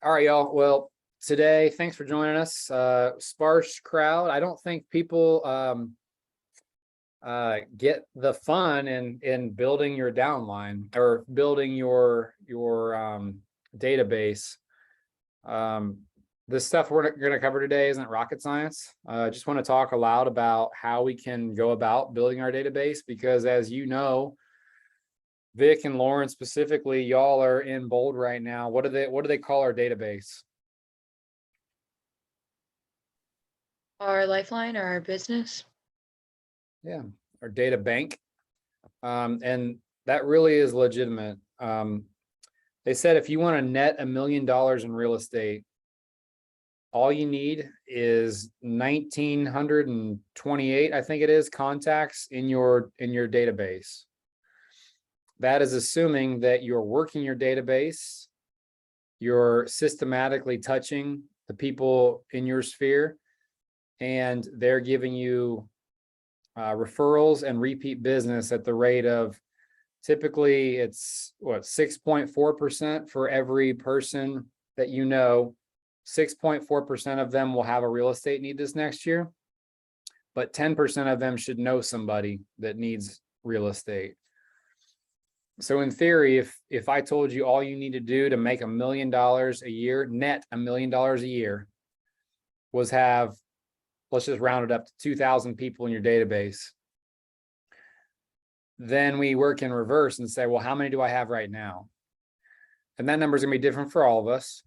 All right, y'all. Well, today, thanks for joining us. Sparse crowd. I don't think people get the fun in building your downline or building your database. The stuff we're going to cover today isn't rocket science. I just want to talk aloud about how we can go about building our database, because as you know, Vic and Lauren specifically, y'all are in bold right now. What do they call our database? Our lifeline or our business? Yeah, our data bank. And that really is legitimate. They said if you want to net $1 million in real estate, all you need is 1,928, I think it is, contacts in your database. That is assuming that you're working your database, you're systematically touching the people in your sphere, and they're giving you referrals and repeat business at the rate of, typically it's 6.4% for every person that you know. 6.4% of them will have a real estate need this next year, but 10% of them should know somebody that needs real estate. So in theory, if I told you all you need to do to make $1 million a year, net $1 million a year, was have, let's just round it up to 2,000 people in your database, then we work in reverse and say, well, how many do I have right now? And that number is going to be different for all of us.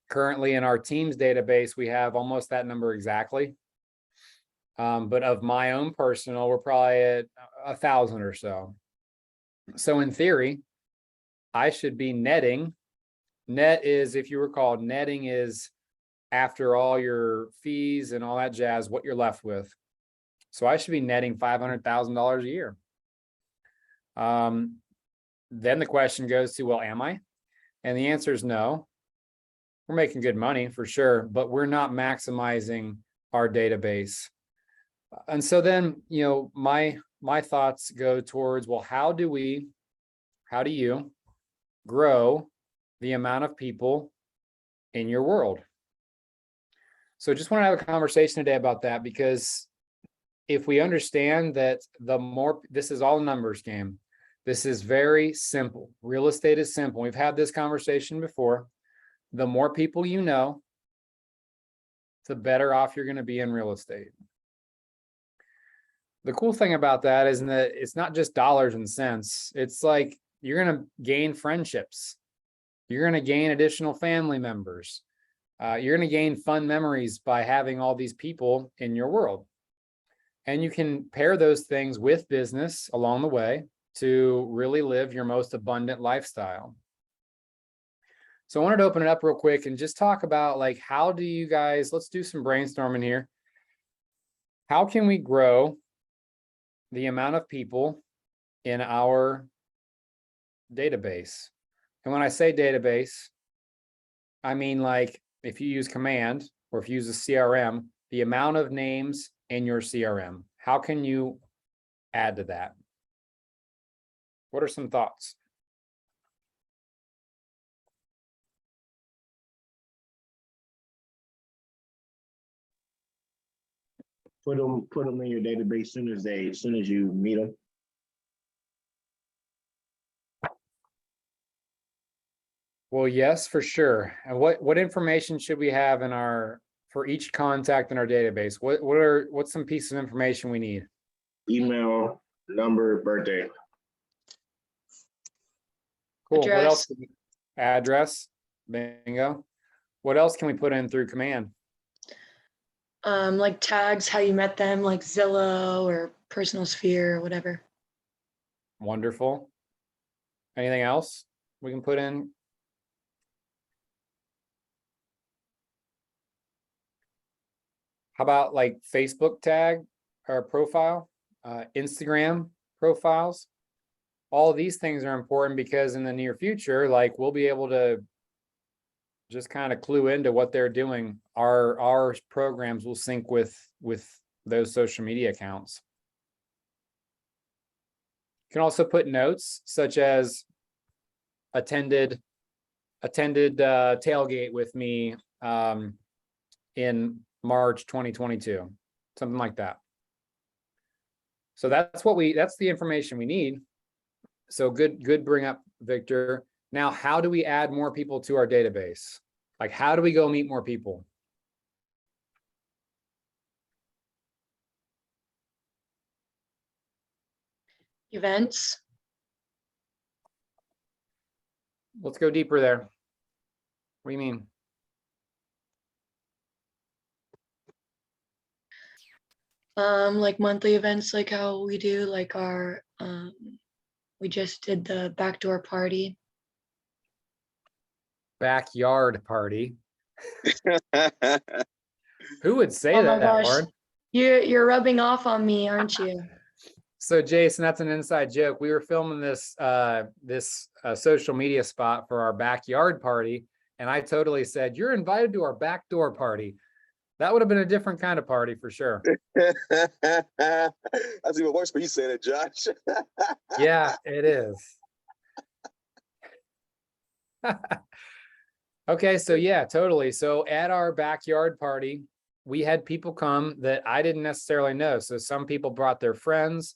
Currently in our team's database, we have almost that number exactly. But of my own personal, we're probably at 1,000 or so. So in theory, I should be netting. Net is, if you recall, netting is after all your fees and all that jazz, what you're left with. So I should be netting $500,000 a year. Then the question goes to, well, am I? And the answer is no. We're making good money for sure, but we're not maximizing our database. And so then, my thoughts go towards, well, how do you grow the amount of people in your world? So just want to have a conversation today about that, because if we understand that this is all a numbers game. This is very simple. Real estate is simple. We've had this conversation before. The more people you know, the better off you're going to be in real estate. The cool thing about that is that it's not just dollars and cents. It's like you're going to gain friendships. You're going to gain additional family members. You're going to gain fun memories by having all these people in your world. And you can pair those things with business along the way to really live your most abundant lifestyle. So I wanted to open it up real quick and just talk about, like, how do you guys, let's do some brainstorming here. How can we grow the amount of people in our database? And when I say database, I mean, like, if you use Command or if you use a CRM, the amount of names in your CRM, how can you add to that? What are some thoughts? Put them in your database as soon as you meet them. Well, yes, for sure. And what information should we have for each contact in our database? What's some pieces of information we need? Email, number, birthday. Cool. Address. What else? Address. Bingo. What else can we put in through Command? Like tags, how you met them, like Zillow or Personal Sphere or whatever. Wonderful. Anything else we can put in? How about like Facebook tag or profile, Instagram profiles? All of these things are important because in the near future, like, we'll be able to just kind of clue into what they're doing. Our programs will sync with those social media accounts. You can also put notes such as attended attended tailgate with me in March 2022, something like that. So that's the information we need. So good bring up, Victor. Now, how do we add more people to our database? Like, how do we go meet more people? Events. Let's go deeper there. What do you mean? Like monthly events, like how we do, like our, we just did the backdoor party. Backyard party. Who would say Oh my that, gosh. Lauren? You're rubbing off on me, aren't you? So Jason, that's an inside joke. We were filming this social media spot for our backyard party, and I totally said, "You're invited to our backdoor party." That would have been a different kind of party for sure. That's even worse when you said it, Josh. Yeah, it is. Okay, so yeah, totally. So at our backyard party, we had people come that I didn't necessarily know. So some people brought their friends,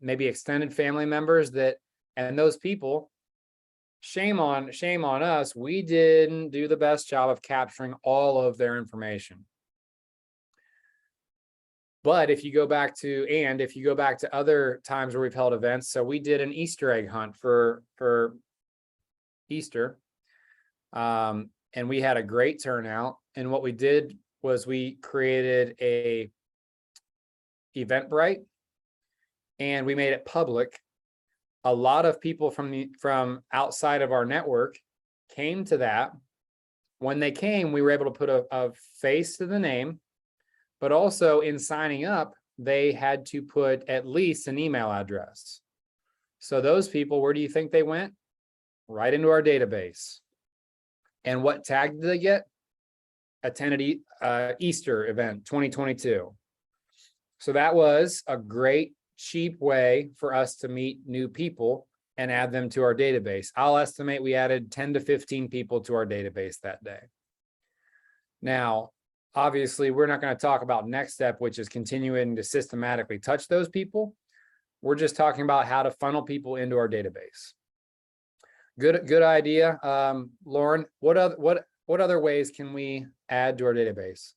maybe extended family members and those people, shame on us, we didn't do the best job of capturing all of their information. But if you go back to other times where we've held events, so we did an Easter egg hunt for Easter. And we had a great turnout. And what we did was we created a Eventbrite and we made it public. A lot of people from outside of our network came to that. When they came, we were able to put a face to the name, but also in signing up, they had to put at least an email address. So those people, where do you think they went? Right into our database. And what tag did they get? Attended Easter event 2022. So that was a great, cheap way for us to meet new people and add them to our database. I'll estimate we added 10 to 15 people to our database that day. Now, obviously, we're not going to talk about next step, which is continuing to systematically touch those people. We're just talking about how to funnel people into our database. Good idea. Lauren, what other ways can we add to our database?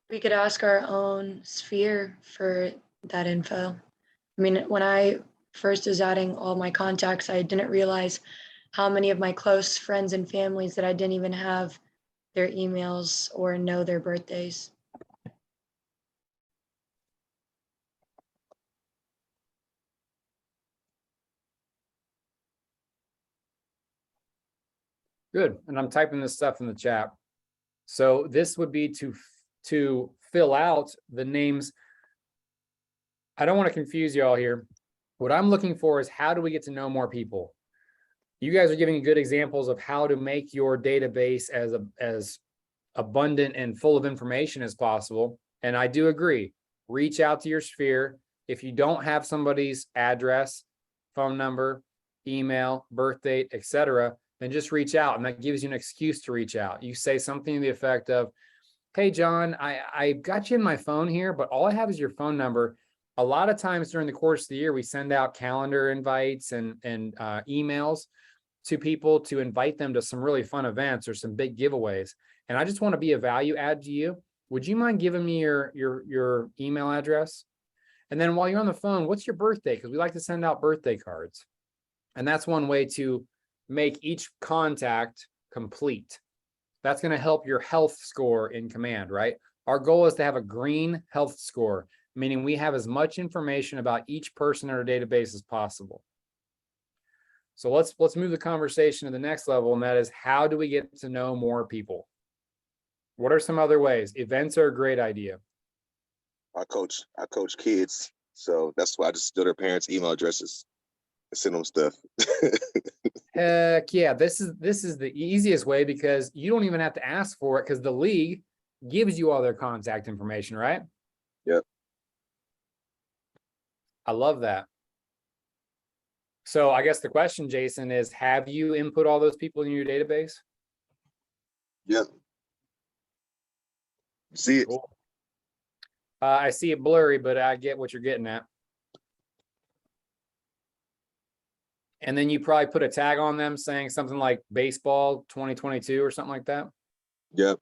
We could ask our own sphere for that info. I mean, when I first was adding all my contacts, I didn't realize how many of my close friends and families that I didn't even have their emails or know their birthdays. Good. And I'm typing this stuff in the chat. So this would be to fill out the names. I don't want to confuse you all here. What I'm looking for is how do we get to know more people? You guys are giving good examples of how to make your database as abundant and full of information as possible. And I do agree, reach out to your sphere. If you don't have somebody's address, phone number, email, birth date, etc., then just reach out, and that gives you an excuse to reach out. You say something to the effect of, "Hey, John, I got you in my phone here, but all I have is your phone number." A lot of times during the course of the year, we send out calendar invites and emails to people to invite them to some really fun events or some big giveaways. And I just want to be a value add to you. Would you mind giving me your email address? And then while you're on the phone, what's your birthday? Because we like to send out birthday cards. And that's one way to make each contact complete. That's going to help your health score in Command, right? Our goal is to have a green health score, meaning we have as much information about each person in our database as possible. So let's move the conversation to the next level, and that is, how do we get to know more people? What are some other ways? Events are a great idea. I coach kids, so that's why I just do their parents' email addresses and send them stuff. Heck yeah, this is the easiest way, because you don't even have to ask for it, because the league gives you all their contact information, right? Yep. I love that. So I guess the question, Jason, is have you input all those people in your database? Yep. See it? Cool. I see it blurry, but I get what you're getting at. And then you probably put a tag on them saying something like baseball 2022 or something like that. Yep.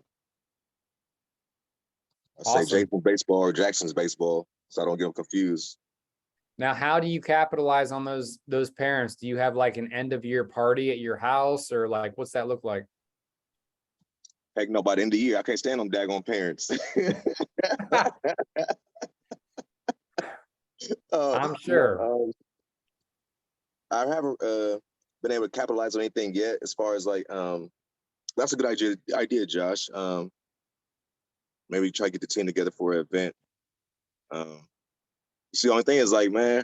I say Awesome. Jason baseball or Jackson's baseball, so I don't get them confused. Now, how do you capitalize on those parents? Do you have like an end of year party at your house, or like what's that look like? Heck no, by the end of the year, I can't stand them daggone parents. I'm sure. I haven't been able to capitalize on anything yet as far as like that's a good idea, Josh. Maybe try to get the team together for an event. See, the only thing is like, man,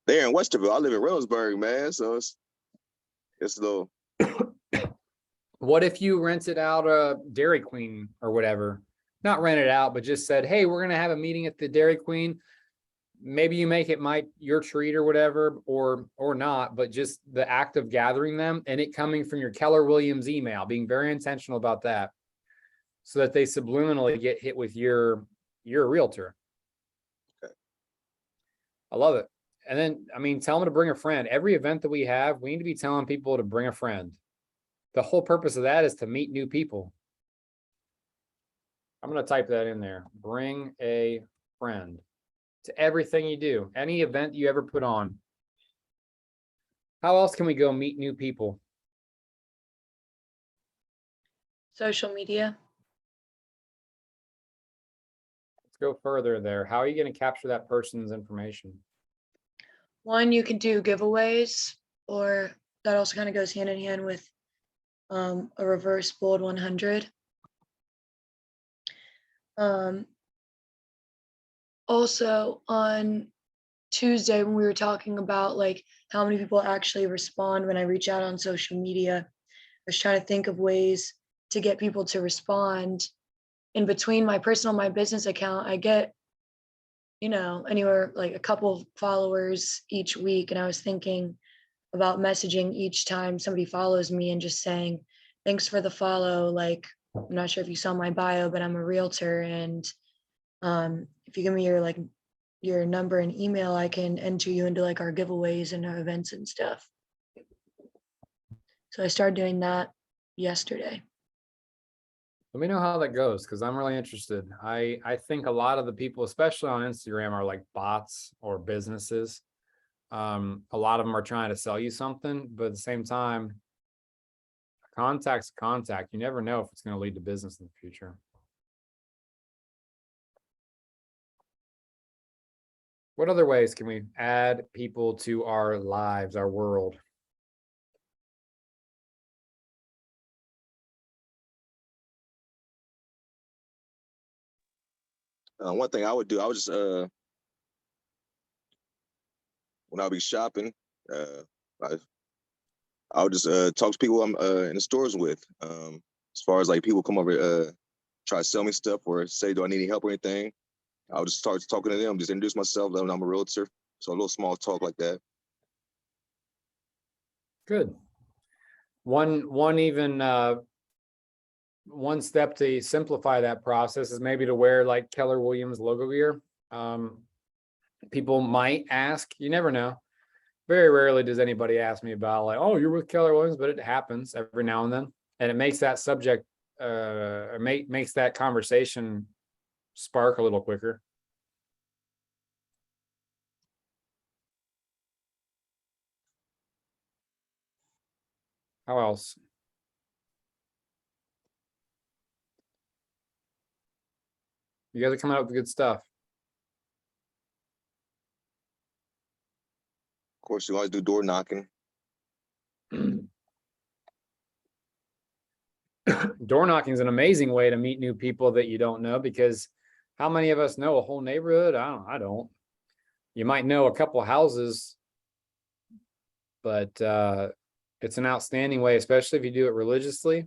they're in Westerville. I live in Roseburg, man. So it's a little. What if you rented out a Dairy Queen or whatever? Not rent it out, but just said, hey, we're gonna have a meeting at the Dairy Queen. Maybe you make it your treat or whatever, or not, but just the act of gathering them and it coming from your Keller Williams email, being very intentional about that, so that they subliminally get hit with you're a realtor. Okay. I love it. And then, I mean, tell them to bring a friend. Every event that we have, we need to be telling people to bring a friend. The whole purpose of that is to meet new people. I'm going to type that in there. Bring a friend to everything you do, any event you ever put on. How else can we go meet new people? Social media. Let's go further there. How are you going to capture that person's information? One, you can do giveaways, or that also kind of goes hand in hand with a reverse bold 100. Also on Tuesday, when we were talking about like how many people actually respond when I reach out on social media, I was trying to think of ways to get people to respond. In between my personal, my business account, I get, anywhere like a couple followers each week. And I was thinking about messaging each time somebody follows me and just saying, thanks for the follow. Like, I'm not sure if you saw my bio, but I'm a realtor. And if you give me your number and email, I can enter you into like our giveaways and our events and stuff. So I started doing that yesterday. Let me know how that goes, because I'm really interested. I think a lot of the people, especially on Instagram, are like bots or businesses. A lot of them are trying to sell you something, but at the same time, contact's a contact. You never know if it's going to lead to business in the future. What other ways can we add people to our lives, our world? One thing I would do, I would just when I'll be shopping, I would just talk to people I'm in the stores with. As far as like people come over try to sell me stuff or say, do I need any help or anything? I'll just start talking to them, just introduce myself, let them know I'm a realtor. So a little small talk like that. Good. One step to simplify that process is maybe to wear like Keller Williams logo gear. People might ask, you never know. Very rarely does anybody ask me about like, oh, you're with Keller Williams, but it happens every now and then. And it makes that subject, makes that conversation spark a little quicker. How else? You guys are coming up with good stuff. Of course, you always do door knocking. Door knocking is an amazing way to meet new people that you don't know, because how many of us know a whole neighborhood? I don't. You might know a couple houses, but it's an outstanding way, especially if you do it religiously,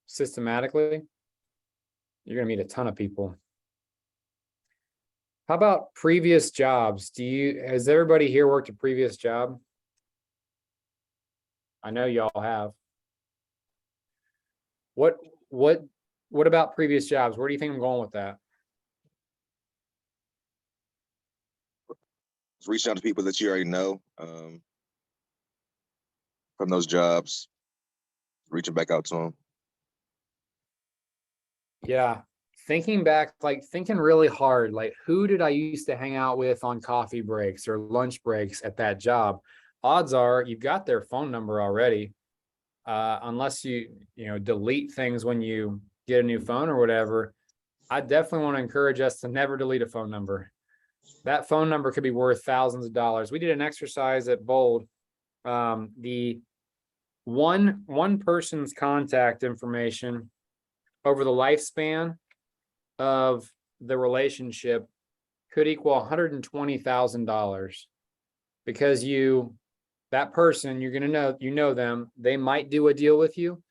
systematically. You're gonna meet a ton of people. How about previous jobs? Has everybody here worked a previous job? I know y'all have. What about previous jobs? Where do you think I'm going with that? Just reaching out to people that you already know from those jobs, reaching back out to them. Yeah, thinking back, like thinking really hard, like who did I used to hang out with on coffee breaks or lunch breaks at that job? Odds are you've got their phone number already. Unless you delete things when you get a new phone or whatever. I definitely want to encourage us to never delete a phone number. That phone number could be worth thousands of dollars. We did an exercise at Bold. The one person's contact information over the lifespan of the relationship could equal $120,000 because that person, you're going to know them, they might do a deal with you.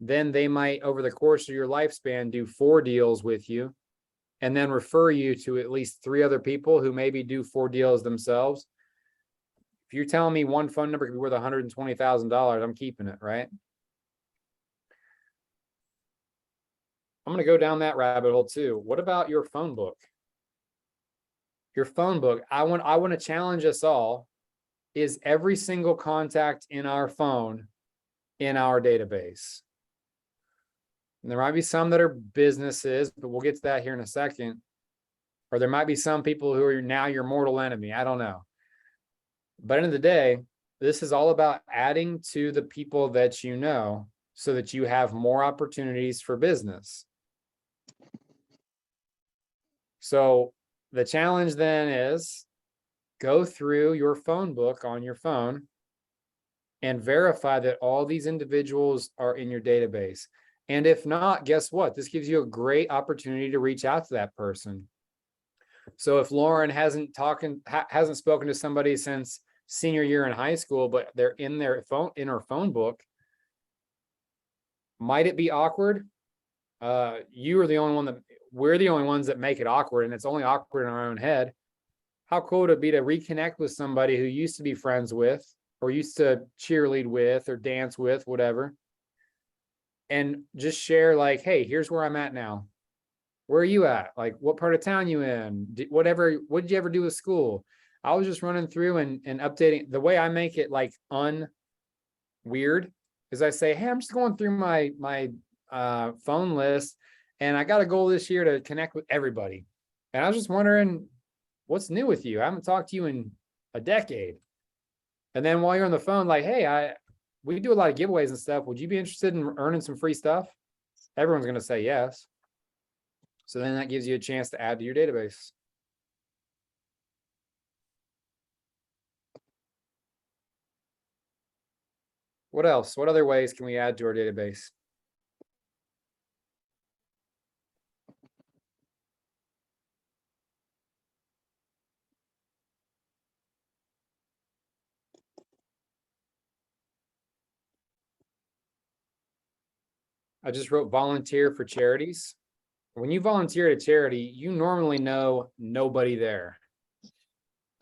Then they might, over the course of your lifespan, do 4 deals with you and then refer you to at least 3 other people who maybe do 4 deals themselves. If you're telling me one phone number could be worth $120,000, I'm keeping it, right? I'm going to go down that rabbit hole too. What about your phone book? Your phone book. I want to challenge us all. Is every single contact in our phone in our database? And there might be some that are businesses, but we'll get to that here in a second. Or there might be some people who are now your mortal enemy. I don't know. But at the end of the day, this is all about adding to the people that you know so that you have more opportunities for business. So the challenge then is go through your phone book on your phone and verify that all these individuals are in your database. And if not, guess what? This gives you a great opportunity to reach out to that person. So if Lauren hasn't spoken to somebody since senior year in high school, but they're in her phone book, might it be awkward? We're the only ones that make it awkward, and it's only awkward in our own head. How cool would it be to reconnect with somebody who used to be friends with, or used to cheerlead with, or dance with, whatever, and just share like, hey, here's where I'm at now. Where are you at? Like, what part of town you in? What did you ever do with school? I was just running through and updating. The way I make it like weird is I say, hey, I'm just going through my phone list, and I got a goal this year to connect with everybody. And I was just wondering, what's new with you? I haven't talked to you in a decade. And then while you're on the phone, like, hey, we do a lot of giveaways and stuff. Would you be interested in earning some free stuff? Everyone's going to say yes. So then that gives you a chance to add to your database. What else? What other ways can we add to our database? I just wrote volunteer for charities. When you volunteer at a charity, you normally know nobody there.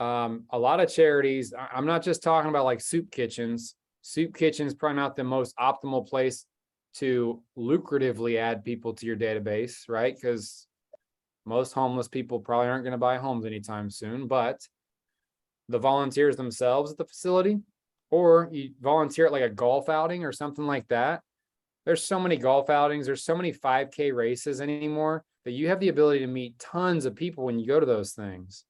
A lot of charities, I'm not just talking about like soup kitchens. Soup kitchens probably not the most optimal place to lucratively add people to your database, right? Because most homeless people probably aren't going to buy homes anytime soon, but the volunteers themselves at the facility, or you volunteer at like a golf outing or something like that. There's so many golf outings. There's so many 5K races anymore that you have the ability to meet tons of people when you go to those things.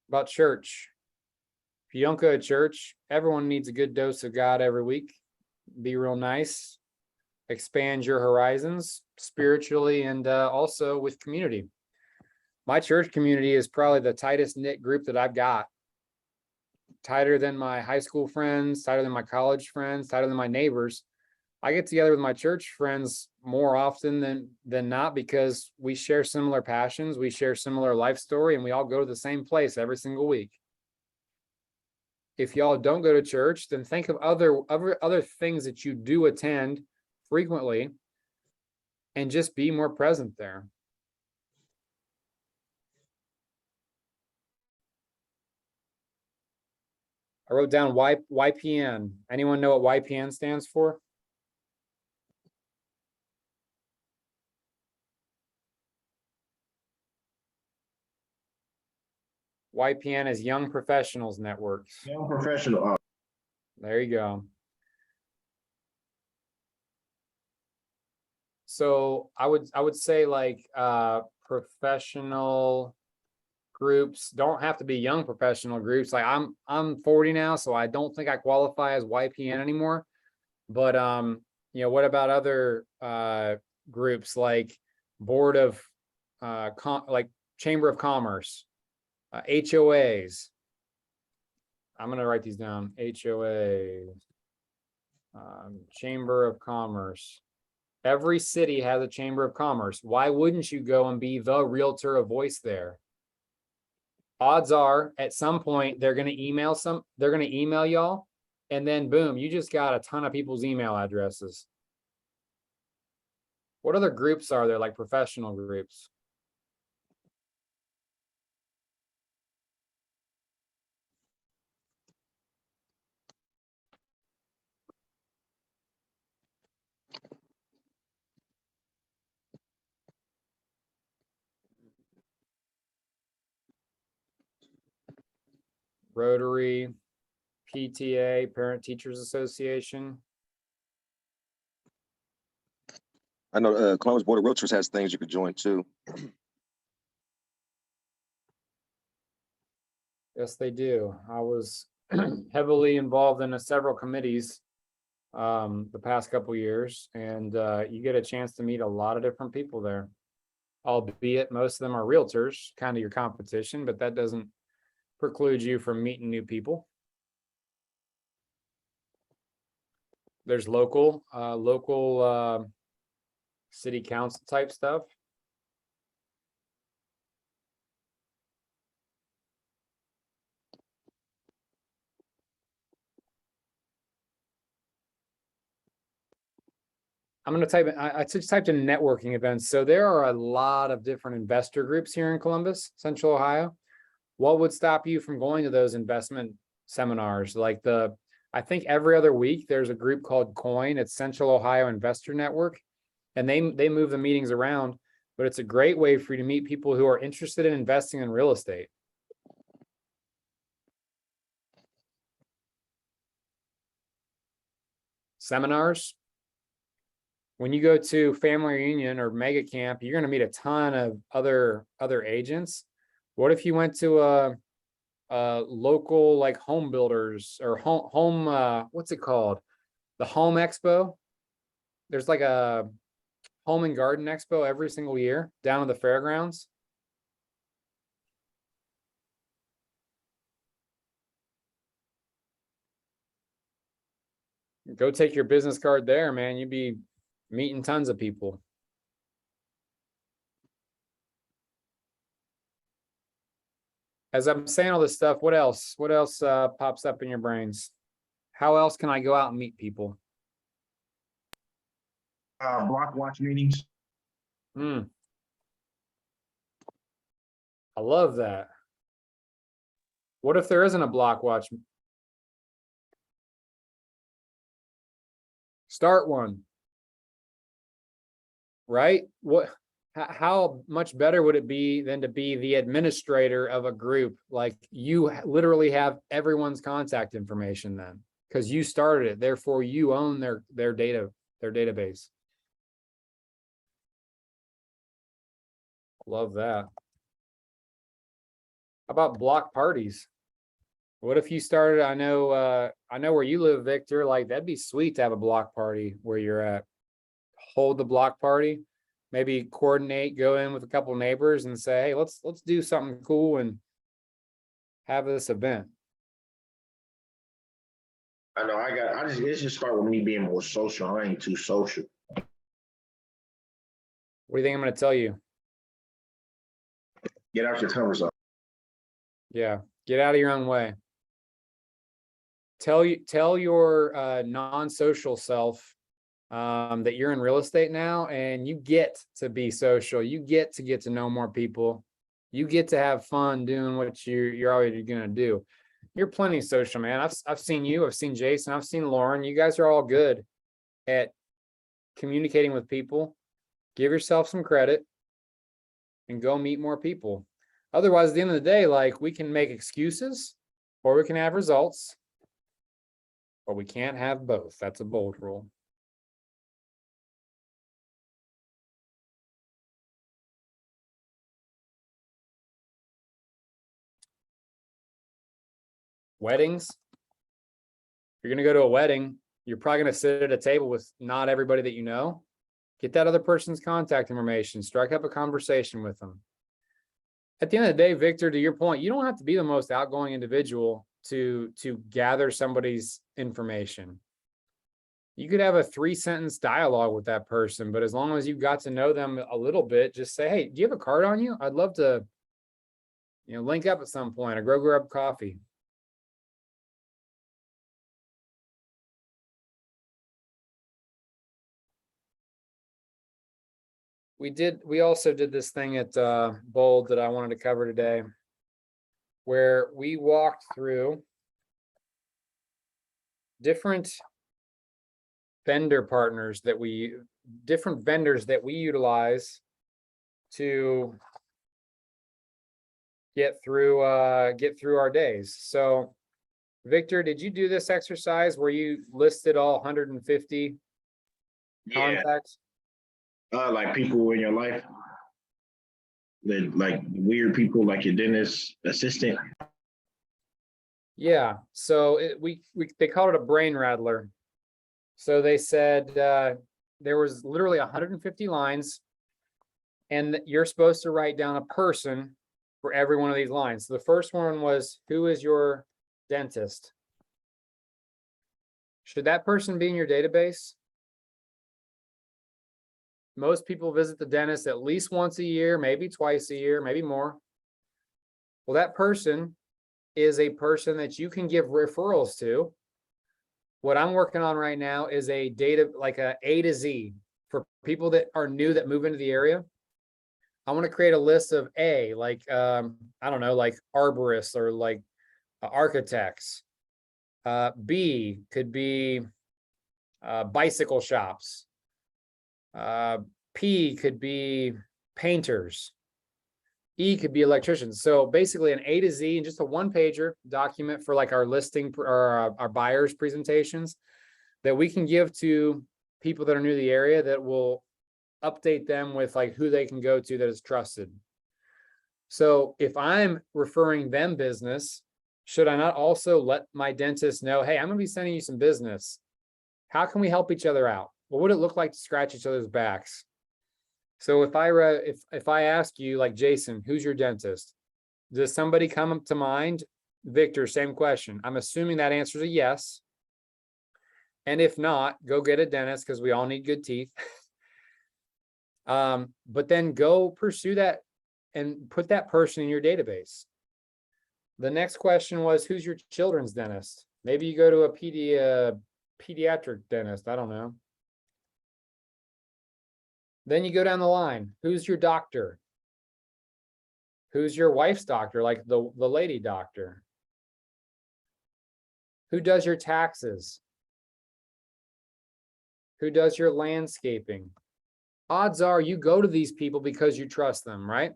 About church. If you don't go to church, everyone needs a good dose of God every week. Be real nice. Expand your horizons spiritually and also with community. My church community is probably the tightest knit group that I've got. Tighter than my high school friends, tighter than my college friends, tighter than my neighbors. I get together with my church friends more often than not because we share similar passions, we share similar life story, and we all go to the same place every single week. if y'all don't go to church, then think of other things that you do attend frequently and just be more present there. I wrote down YPN. Anyone know what YPN stands for? YPN is Young Professionals Networks. Young professional. There you go. So I would say like professional groups don't have to be young professional groups. Like I'm 40 now, so I don't think I qualify as YPN anymore. But what about other groups like Board of like Chamber of Commerce, HOAs. I'm gonna write these down. HOA, Chamber of Commerce. Every city has a Chamber of Commerce. Why wouldn't you go and be the realtor of voice there? Odds are at some point they're gonna email y'all, and then boom, you just got a ton of people's email addresses. What other groups are there, like professional groups? Rotary, PTA, Parent Teachers Association. I know Columbus Board of Realtors has things you could join too. Yes, they do. I was heavily involved in several committees the past couple years, and you get a chance to meet a lot of different people there. Albeit most of them are realtors, kind of your competition, but that doesn't preclude you from meeting new people. There's local city council type stuff. I'm going to type in, I just typed in networking events. So there are a lot of different investor groups here in Columbus, Central Ohio. What would stop you from going to those investment seminars? Like I think every other week there's a group called COIN. It's Central Ohio Investor Network. And they move the meetings around, but it's a great way for you to meet people who are interested in investing in real estate. Seminars. When you go to family reunion or mega camp, you're going to meet a ton of other agents. What if you went to a local like home builders or home what's it called? The Home Expo. There's like a Home and Garden Expo every single year down at the fairgrounds. Go take your business card there, man. You'd be meeting tons of people. As I'm saying all this stuff, what else? What else pops up in your brains? How else can I go out and meet people? Block watch meetings. I love that. What if there isn't a block watch? Start one. Right? How much better would it be than to be the administrator of a group? Like you literally have everyone's contact information then, because you started it. Therefore, you own their database. Love that. How about block parties? What if you started? I know where you live, Victor. Like that'd be sweet to have a block party where you're at. Hold the block party. Maybe coordinate, go in with a couple neighbors and say, hey, let's do something cool and have this event. I know it just start with me being more social. I ain't too social. What do you think I'm going to tell you? Get out your comfort zone. Yeah, get out of your own way. tell your non-social self that you're in real estate now, and you get to be social. You get to know more people. You get to have fun doing what you're already gonna do. You're plenty social, man. I've seen you. I've seen Jason. I've seen Lauren. You guys are all good at communicating with people. Give yourself some credit and go meet more people. Otherwise, at the end of the day, like, we can make excuses or we can have results, but we can't have both. That's a bold rule. Weddings. If you're gonna go to a wedding, you're probably gonna sit at a table with not everybody that you know. Get that other person's contact information, strike up a conversation with them. At the end of the day, Victor, to your point, you don't have to be the most outgoing individual to gather somebody's information. You could have a 3-sentence dialogue with that person, but as long as you got to know them a little bit, just say, hey, do you have a card on you? I'd love to, link up at some point or go grab coffee. We also did this thing at Bold that I wanted to cover today, where we walked through different vendors that we utilize to get through our days. So Victor, did you do this exercise where you listed all 150 Yeah, contacts? like people in your life, like weird people, like your dentist assistant. Yeah. So they called it a brain rattler. So they said there was literally 150 lines, and you're supposed to write down a person for every one of these lines. So the first one was, who is your dentist? Should that person be in your database? Most people visit the dentist at least once a year, maybe twice a year, maybe more. Well, that person is a person that you can give referrals to. What I'm working on right now is a data, like A to Z for people that are new that move into the area. I want to create a list of like, I don't know, like arborists or like architects. B could be bicycle shops. P could be painters. E could be electricians. So basically an A to Z and just a 1-pager document for like our listing or our buyers presentations that we can give to people that are new to the area that will update them with like who they can go to that is trusted. So if I'm referring them business, should I not also let my dentist know, hey, I'm going to be sending you some business. How can we help each other out? What would it look like to scratch each other's backs? So if I ask you, like, Jason, who's your dentist? Does somebody come up to mind? Victor, same question. I'm assuming that answer is a yes. And if not, go get a dentist because we all need good teeth. But then go pursue that and put that person in your database. The next question was, who's your children's dentist? Maybe you go to a pediatric dentist. I don't know. Then you go down the line. Who's your doctor? Who's your wife's doctor, like the lady doctor? Who does your taxes? Who does your landscaping? Odds are you go to these people because you trust them, right?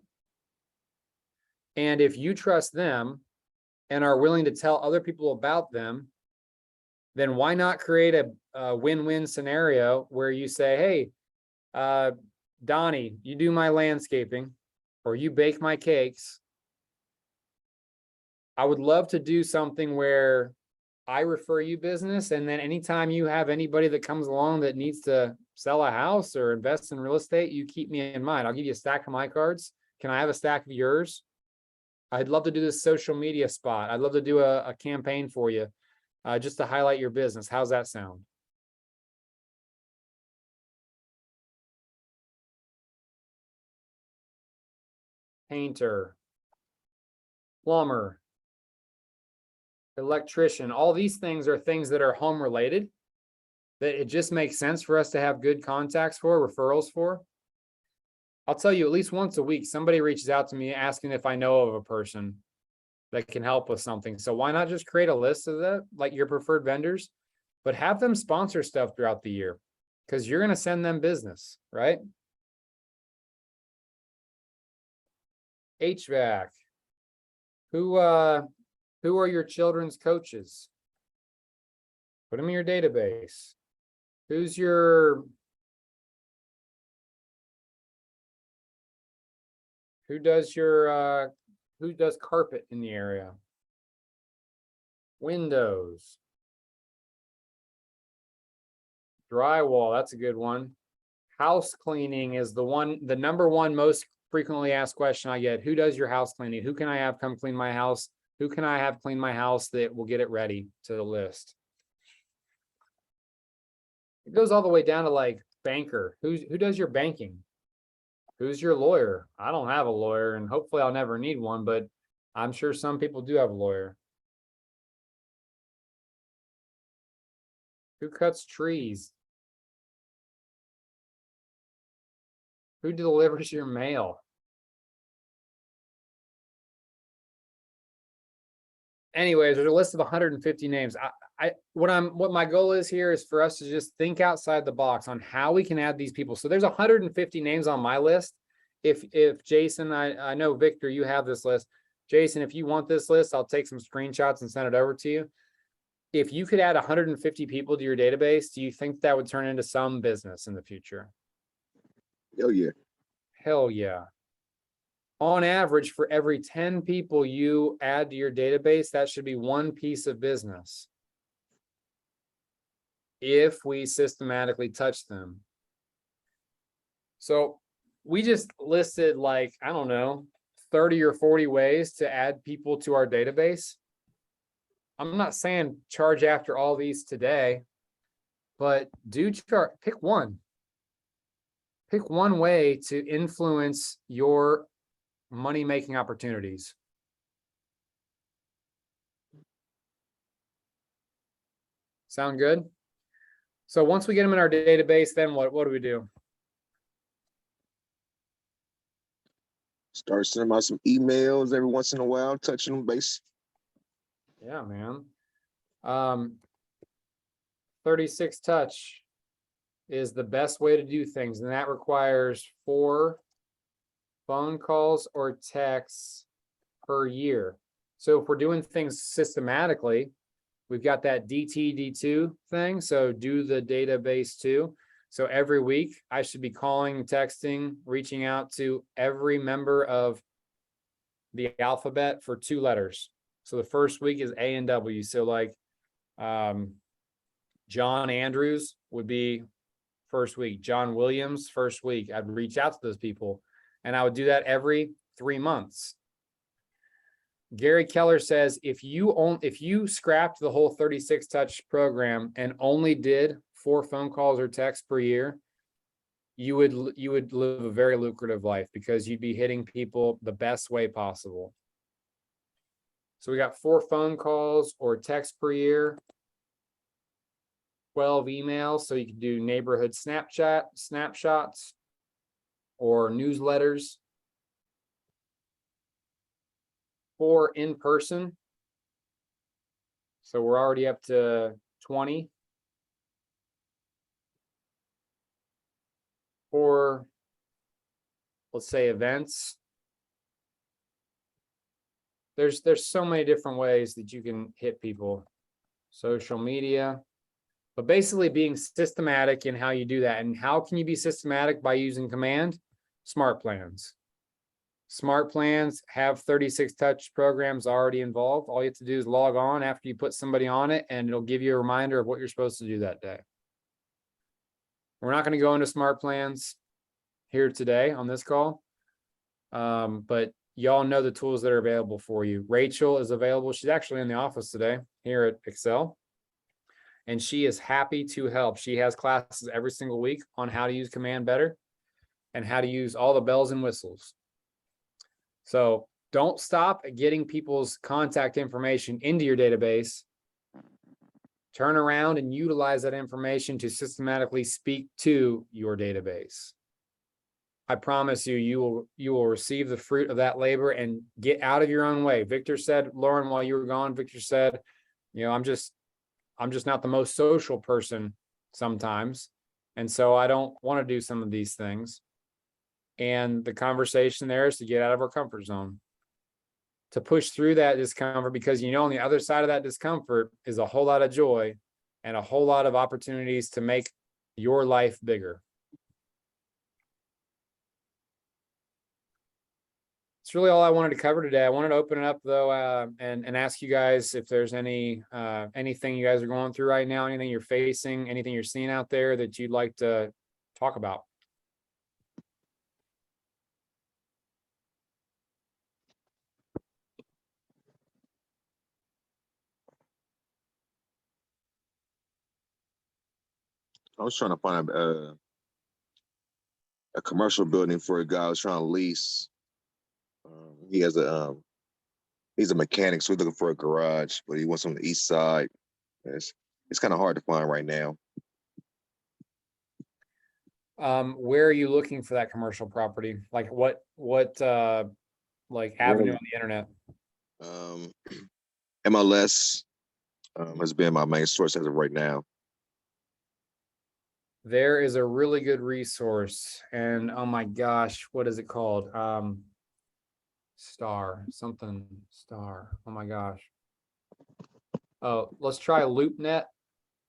And if you trust them and are willing to tell other people about them, then why not create a win-win scenario where you say, hey, Donnie, you do my landscaping or you bake my cakes. I would love to do something where I refer you business, and then anytime you have anybody that comes along that needs to sell a house or invest in real estate, you keep me in mind. I'll give you a stack of my cards. Can I have a stack of yours? I'd love to do this social media spot. I'd love to do a campaign for you just to highlight your business. How's that sound? Painter, plumber, electrician, all these things are things that are home related. That it just makes sense for us to have good contacts for, referrals for. I'll tell you, at least once a week, somebody reaches out to me asking if I know of a person that can help with something. So why not just create a list of that, like your preferred vendors, but have them sponsor stuff throughout the year because you're going to send them business, right? HVAC. Who are your children's coaches? Put them in your database. Who does carpet in the area? Windows. Drywall, that's a good one. House cleaning is the number one most frequently asked question I get. Who does your house cleaning? Who can I have come clean my house? Who can I have clean my house that will get it ready to the list? It goes all the way down to like banker. Who does your banking? Who's your lawyer? I don't have a lawyer, and hopefully I'll never need one, but I'm sure some people do have a lawyer. Who cuts trees? Who delivers your mail? Anyways, there's a list of 150 names. What my goal is here is for us to just think outside the box on how we can add these people. So there's 150 names on my list. If Jason, I know Victor, you have this list. Jason, if you want this list, I'll take some screenshots and send it over to you. If you could add 150 people to your database, do you think that would turn into some business in the future? Oh yeah. Hell yeah. On average, for every 10 people you add to your database, that should be one piece of business. If we systematically touch them. So we just listed like, I don't know, 30 or 40 ways to add people to our database. I'm not saying charge after all these today, but pick one. Pick one way to influence your money-making opportunities. Sound good? So once we get them in our database, then what do we do? Start sending out some emails every once in a while, touching them base. Yeah, man. 36 touch is the best way to do things, and that requires 4 phone calls or texts per year. So if we're doing things systematically, we've got that DTD2 thing. So do the database too. So every week I should be calling, texting, reaching out to every member of the alphabet for 2 letters. So the first week is A and W. So like John Andrews would be first week. John Williams, first week. I'd reach out to those people, and I would do that every 3 months. Gary Keller says if you scrapped the whole 36 touch program and only did 4 phone calls or texts per year, you would live a very lucrative life because you'd be hitting people the best way possible. So we got 4 phone calls or texts per year, 12 emails. So you can do neighborhood snapshots or newsletters. 4 in person. So we're already up to 20. 4, let's say, events. There's so many different ways that you can hit people. Social media, but basically being systematic in how you do that. And how can you be systematic? By using command? Smart plans. Smart plans have 36 touch programs already involved. All you have to do is log on after you put somebody on it, and it'll give you a reminder of what you're supposed to do that day. We're not going to go into smart plans here today on this call, but y'all know the tools that are available for you. Rachel is available. She's actually in the office today here at Excel, and she is happy to help. She has classes every single week on how to use command better and how to use all the bells and whistles. So don't stop at getting people's contact information into your database. Turn around and utilize that information to systematically speak to your database. I promise you, you will receive the fruit of that labor and get out of your own way. Victor said, Lauren, while you were gone, Victor said, I'm just not the most social person sometimes. And so I don't want to do some of these things. And the conversation there is to get out of our comfort zone, to push through that discomfort, because on the other side of that discomfort is a whole lot of joy and a whole lot of opportunities to make your life bigger. It's really all I wanted to cover today. I wanted to open it up though, and ask you guys if there's anything you guys are going through right now, anything you're facing, anything you're seeing out there that you'd like to talk about. I was trying to find a commercial building for a guy who's trying to lease. He has he's a mechanic, so he's looking for a garage, but he wants on the east side. It's kind of hard to find right now. Where are you looking for that commercial property? Like what like avenue on the internet? MLS has been my main source as of right now. There is a really good resource, and oh my gosh, what is it called? Star. Oh my gosh. Oh, let's try LoopNet.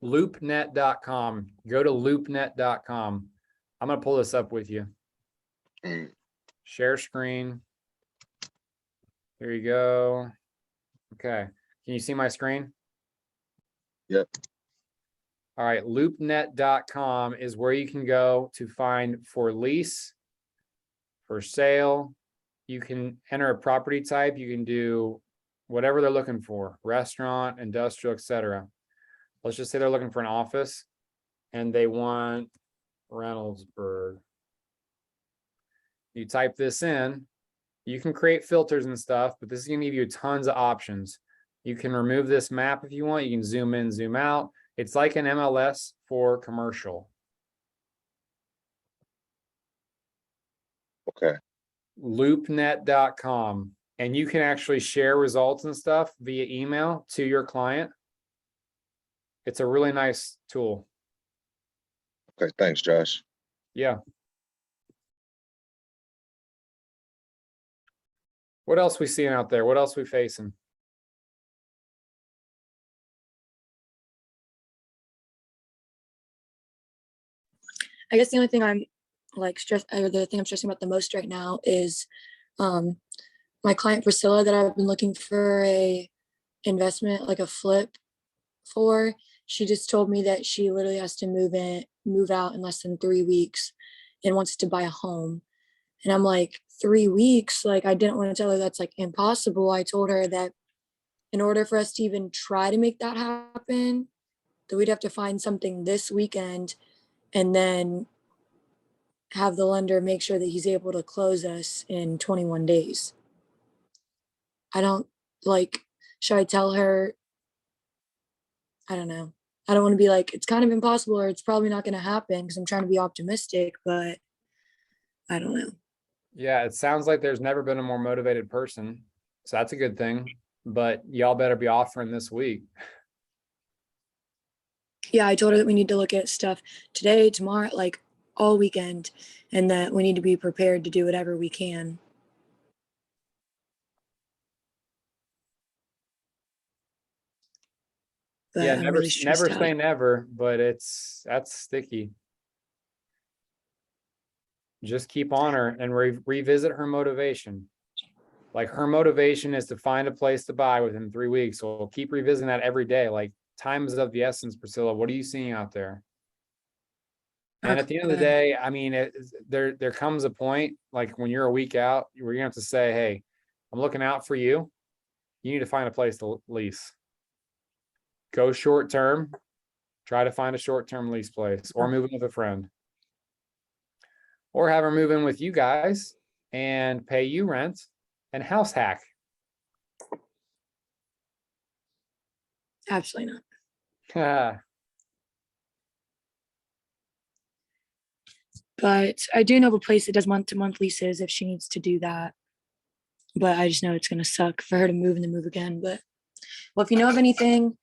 LoopNet.com. Go to LoopNet.com. I'm gonna pull this up with you. Share screen. There you go. Okay. Can you see my screen? Yep. All right. LoopNet.com is where you can go to find for lease, for sale. You can enter a property type. You can do whatever they're looking for, restaurant, industrial, etc. Let's just say they're looking for an office and they want Reynoldsburg. You type this in, you can create filters and stuff, but this is going to give you tons of options. You can remove this map if you want. You can zoom in, zoom out. It's like an MLS for commercial. Okay. LoopNet.com. And you can actually share results and stuff via email to your client. It's a really nice tool. Okay. Thanks, Josh. Yeah. What else we seeing out there? What else we facing? I guess the only thing I'm like the thing I'm stressing about the most right now is my client Priscilla that I've been looking for a investment, like a flip for. She just told me that she literally has to move out in less than 3 weeks and wants to buy a home. And I'm like, 3 weeks? Like, I didn't want to tell her that's like impossible. I told her that in order for us to even try to make that happen, that we'd have to find something this weekend and then have the lender make sure that he's able to close us in 21 days. I don't like, should I tell her? I don't know. I don't want to be like, it's kind of impossible or it's probably not going to happen because I'm trying to be optimistic, but I don't know. Yeah, it sounds like there's never been a more motivated person. So that's a good thing. But y'all better be offering this week. Yeah, I told her that we need to look at stuff today, tomorrow, like all weekend, and that we need to be prepared to do whatever we can. But Yeah, I'm never really stressed never out. say never, but that's sticky. Just keep on her and revisit her motivation. Like her motivation is to find a place to buy within 3 weeks. So we'll keep revisiting that every day. Like time is of the essence, Priscilla. What are you seeing out there? And at the end of the day, I mean, there comes a point, like when you're a week out, where you have to say, hey, I'm looking out for you. You need to find a place to lease. Go short term, try to find a short-term lease place or move in with a friend. Or have her move in with you guys and pay you rent and house hack. Absolutely not. But I do know of a place that does month-to-month leases if she needs to do that. But I just know it's gonna suck for her to move and then move again. But well, if you know of anything,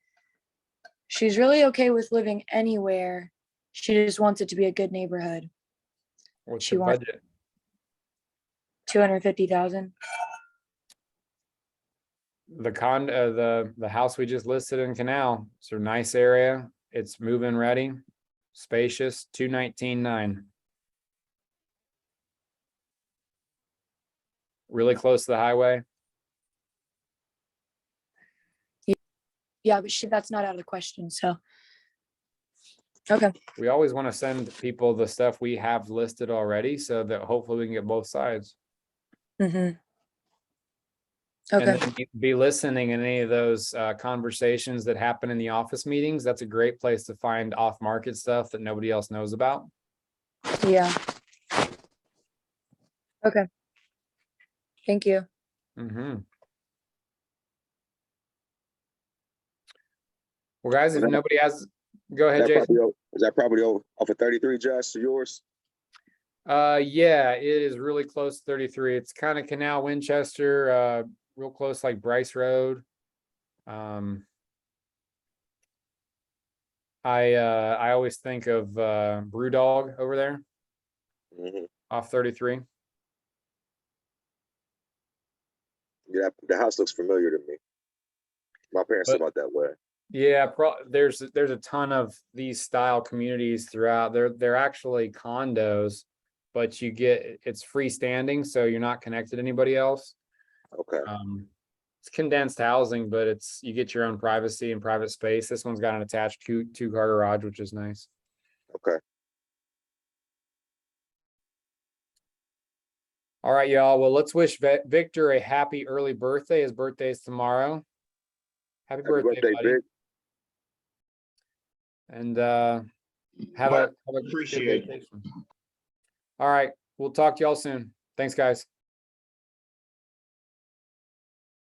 she's really okay with living anywhere. She just wants it to be a good neighborhood. What's She the wants- budget? 250,000. The house we just listed in Canal, it's a nice area. It's move-in ready, spacious, 219.9. Really close to the highway. Yeah, but that's not out of the question. So okay. We always want to send people the stuff we have listed already so that hopefully we can get both sides. Mm-hmm. And Okay. then be listening in any of those conversations that happen in the office meetings. That's a great place to find off-market stuff that nobody else knows about. Yeah. Okay. Thank you. Mhm. Well, guys, if Is that- nobody has, go Is ahead, that Jason. property, is that property off of 33, Josh, to yours? Yeah, it is really close to 33. It's kind of Canal Winchester, real close like Bryce Road. I always think of Brewdog over there Mhm. off 33. Yeah, the house looks familiar to me. My parents But- live out that way. Yeah, there's a ton of these style communities throughout. They're actually condos, but it's freestanding, so you're not connected to anybody else. Okay. It's condensed housing, but you get your own privacy and private space. This one's got an attached two-car garage, which is nice. Okay. All right, y'all. Well, let's wish Victor a happy early birthday. His birthday is tomorrow. Happy Happy birthday, birthday, buddy. Vic. And have a good Appreciate it. vacation. All right, we'll talk to y'all soon. Thanks, guys.